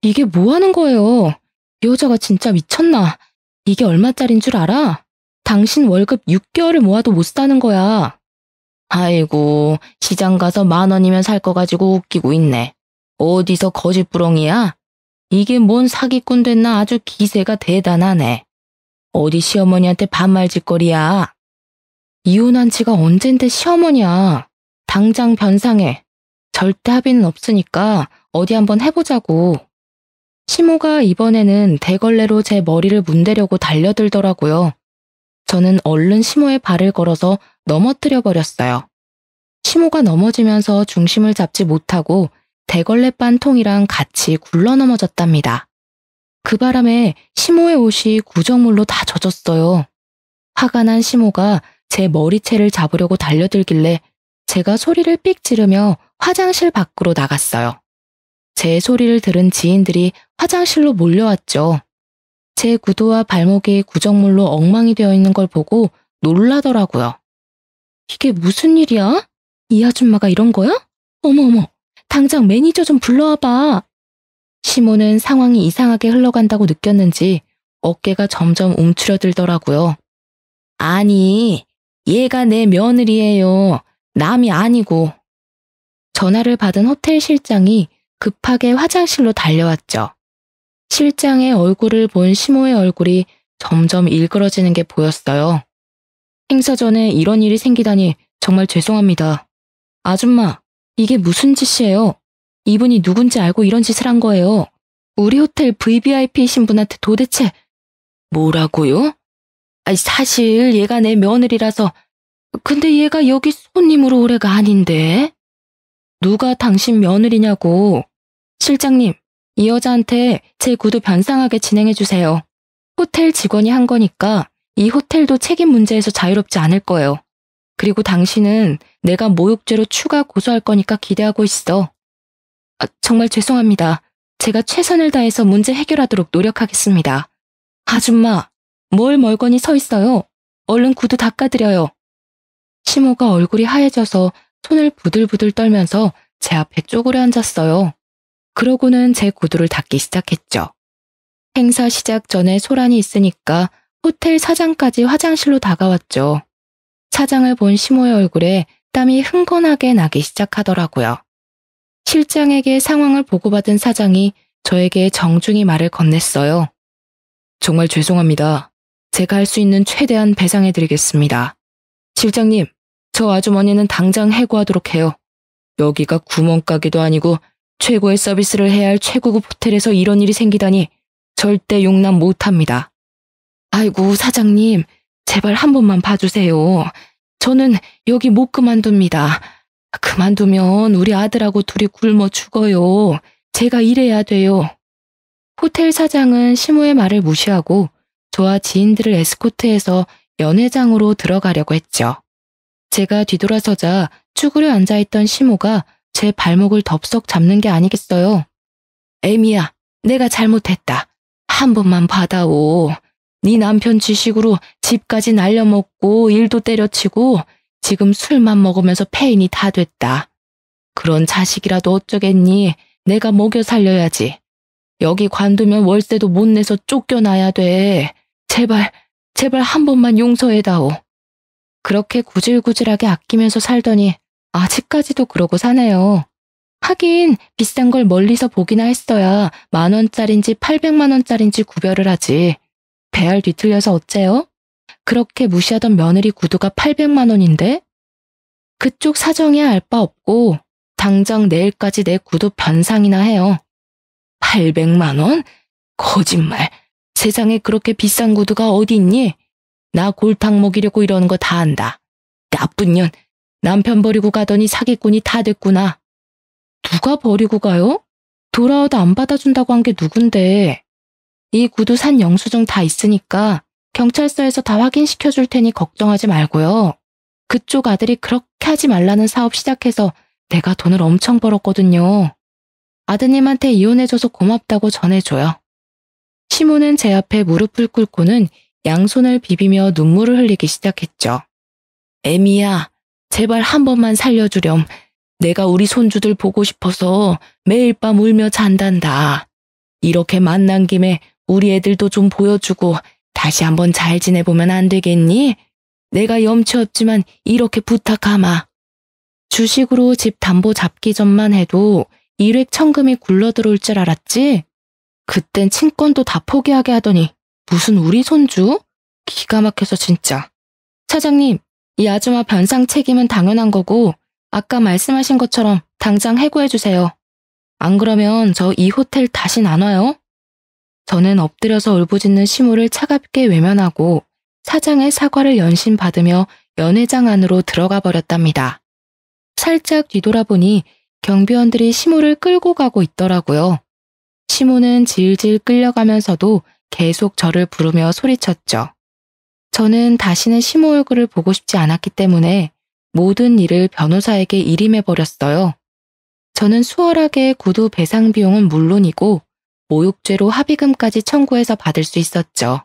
이게 뭐 하는 거예요? 이 여자가 진짜 미쳤나? 이게 얼마짜린 줄 알아? 당신 월급 6개월을 모아도 못 사는 거야. 아이고, 시장 가서 10,000원이면 살 거 가지고 웃기고 있네. 어디서 거짓부렁이야? 이게 뭔 사기꾼 됐나 아주 기세가 대단하네. 어디 시어머니한테 반말짓거리야. 이혼한 지가 언젠데 시어머니야. 당장 변상해. 절대 합의는 없으니까 어디 한번 해보자고. 시모가 이번에는 대걸레로 제 머리를 문대려고 달려들더라고요. 저는 얼른 시모의 발을 걸어서 넘어뜨려 버렸어요. 시모가 넘어지면서 중심을 잡지 못하고 대걸레반 통이랑 같이 굴러 넘어졌답니다. 그 바람에 시모의 옷이 구정물로 다 젖었어요. 화가 난 시모가 제 머리채를 잡으려고 달려들길래 제가 소리를 삑 지르며 화장실 밖으로 나갔어요. 제 소리를 들은 지인들이 화장실로 몰려왔죠. 제 구두와 발목이 구정물로 엉망이 되어 있는 걸 보고 놀라더라고요. 이게 무슨 일이야? 이 아줌마가 이런 거야? 어머어머, 당장 매니저 좀 불러와봐. 시모는 상황이 이상하게 흘러간다고 느꼈는지 어깨가 점점 움츠려들더라고요. 아니, 얘가 내 며느리예요. 남이 아니고. 전화를 받은 호텔 실장이 급하게 화장실로 달려왔죠. 실장의 얼굴을 본 시모의 얼굴이 점점 일그러지는 게 보였어요. 행사 전에 이런 일이 생기다니 정말 죄송합니다. 아줌마, 이게 무슨 짓이에요? 이분이 누군지 알고 이런 짓을 한 거예요. 우리 호텔 VVIP이신 분한테 도대체 뭐라고요? 아니, 사실 얘가 내 며느리라서. 근데 얘가 여기 손님으로 올 애가 아닌데. 누가 당신 며느리냐고. 실장님, 이 여자한테 제 구두 변상하게 진행해주세요. 호텔 직원이 한 거니까 이 호텔도 책임 문제에서 자유롭지 않을 거예요. 그리고 당신은 내가 모욕죄로 추가 고소할 거니까 기대하고 있어. 정말 죄송합니다. 제가 최선을 다해서 문제 해결하도록 노력하겠습니다. 아줌마, 뭘 멀거니 서 있어요. 얼른 구두 닦아드려요. 시모가 얼굴이 하얘져서 손을 부들부들 떨면서 제 앞에 쪼그려 앉았어요. 그러고는 제 구두를 닦기 시작했죠. 행사 시작 전에 소란이 있으니까 호텔 사장까지 화장실로 다가왔죠. 사장을 본 시모의 얼굴에 땀이 흥건하게 나기 시작하더라고요. 실장에게 상황을 보고받은 사장이 저에게 정중히 말을 건넸어요. 정말 죄송합니다. 제가 할 수 있는 최대한 배상해드리겠습니다. 실장님, 저 아주머니는 당장 해고하도록 해요. 여기가 구멍가게도 아니고 최고의 서비스를 해야 할 최고급 호텔에서 이런 일이 생기다니 절대 용납 못합니다. 아이고, 사장님, 제발 한 번만 봐주세요. 저는 여기 못 그만둡니다. 그만두면 우리 아들하고 둘이 굶어 죽어요. 제가 일해야 돼요. 호텔 사장은 시모의 말을 무시하고 저와 지인들을 에스코트해서 연회장으로 들어가려고 했죠. 제가 뒤돌아서자 쭈그려 앉아있던 시모가 제 발목을 덥석 잡는 게 아니겠어요. 에미야, 내가 잘못했다. 한 번만 받아오. 네 남편 지식으로 집까지 날려먹고 일도 때려치고 지금 술만 먹으면서 폐인이 다 됐다. 그런 자식이라도 어쩌겠니? 내가 먹여 살려야지. 여기 관두면 월세도 못 내서 쫓겨나야 돼. 제발, 제발 한 번만 용서해다오. 그렇게 구질구질하게 아끼면서 살더니 아직까지도 그러고 사네요. 하긴 비싼 걸 멀리서 보기나 했어야 10,000원짜린지 800만 원짜린지 구별을 하지. 배알 뒤틀려서 어째요? 그렇게 무시하던 며느리 구두가 800만 원인데? 그쪽 사정이야 알 바 없고 당장 내일까지 내 구두 변상이나 해요. 800만 원? 거짓말. 세상에 그렇게 비싼 구두가 어디 있니? 나 골탕 먹이려고 이러는 거 다 안다. 나쁜 년. 남편 버리고 가더니 사기꾼이 다 됐구나. 누가 버리고 가요? 돌아와도 안 받아준다고 한 게 누군데. 이 구두 산 영수증 다 있으니까 경찰서에서 다 확인시켜줄 테니 걱정하지 말고요. 그쪽 아들이 그렇게 하지 말라는 사업 시작해서 내가 돈을 엄청 벌었거든요. 아드님한테 이혼해줘서 고맙다고 전해줘요. 시모는 제 앞에 무릎을 꿇고는 양손을 비비며 눈물을 흘리기 시작했죠. 애미야, 제발 한 번만 살려주렴. 내가 우리 손주들 보고 싶어서 매일 밤 울며 잔단다. 이렇게 만난 김에 우리 애들도 좀 보여주고 다시 한번 잘 지내보면 안 되겠니? 내가 염치 없지만 이렇게 부탁하마. 주식으로 집 담보 잡기 전만 해도 일획천금이 굴러들어올 줄 알았지? 그땐 친권도 다 포기하게 하더니 무슨 우리 손주? 기가 막혀서 진짜. 차장님, 이 아줌마 변상 책임은 당연한 거고 아까 말씀하신 것처럼 당장 해고해주세요. 안 그러면 저 이 호텔 다신 안 와요? 저는 엎드려서 울부짖는 시모를 차갑게 외면하고 사장의 사과를 연신받으며 연회장 안으로 들어가 버렸답니다. 살짝 뒤돌아보니 경비원들이 시모를 끌고 가고 있더라고요. 시모는 질질 끌려가면서도 계속 저를 부르며 소리쳤죠. 저는 다시는 시모 얼굴을 보고 싶지 않았기 때문에 모든 일을 변호사에게 일임해버렸어요. 저는 수월하게 구두 배상 비용은 물론이고 모욕죄로 합의금까지 청구해서 받을 수 있었죠.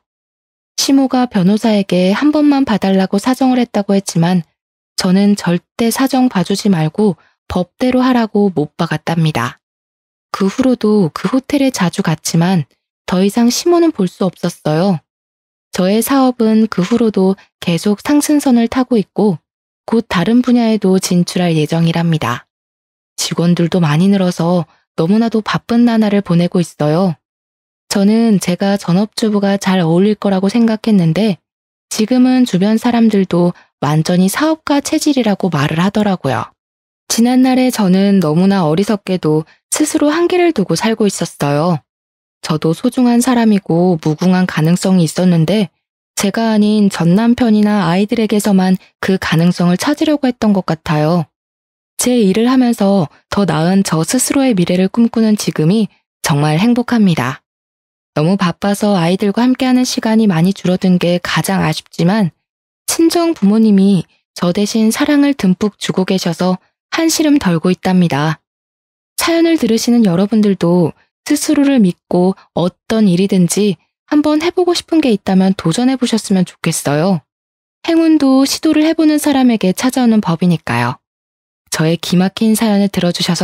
시모가 변호사에게 한 번만 봐달라고 사정을 했다고 했지만 저는 절대 사정 봐주지 말고 법대로 하라고 못 박았답니다. 그 후로도 그 호텔에 자주 갔지만 더 이상 시모는 볼 수 없었어요. 저의 사업은 그 후로도 계속 상승선을 타고 있고 곧 다른 분야에도 진출할 예정이랍니다. 직원들도 많이 늘어서 너무나도 바쁜 나날을 보내고 있어요. 저는 제가 전업주부가 잘 어울릴 거라고 생각했는데 지금은 주변 사람들도 완전히 사업가 체질이라고 말을 하더라고요. 지난날에 저는 너무나 어리석게도 스스로 한계를 두고 살고 있었어요. 저도 소중한 사람이고 무궁한 가능성이 있었는데 제가 아닌 전 남편이나 아이들에게서만 그 가능성을 찾으려고 했던 것 같아요. 제 일을 하면서 더 나은 저 스스로의 미래를 꿈꾸는 지금이 정말 행복합니다. 너무 바빠서 아이들과 함께하는 시간이 많이 줄어든 게 가장 아쉽지만 친정 부모님이 저 대신 사랑을 듬뿍 주고 계셔서 한시름 덜고 있답니다. 사연을 들으시는 여러분들도 스스로를 믿고 어떤 일이든지 한번 해보고 싶은 게 있다면 도전해보셨으면 좋겠어요. 행운도 시도를 해보는 사람에게 찾아오는 법이니까요. 저의 기막힌 사연을 들어주셔서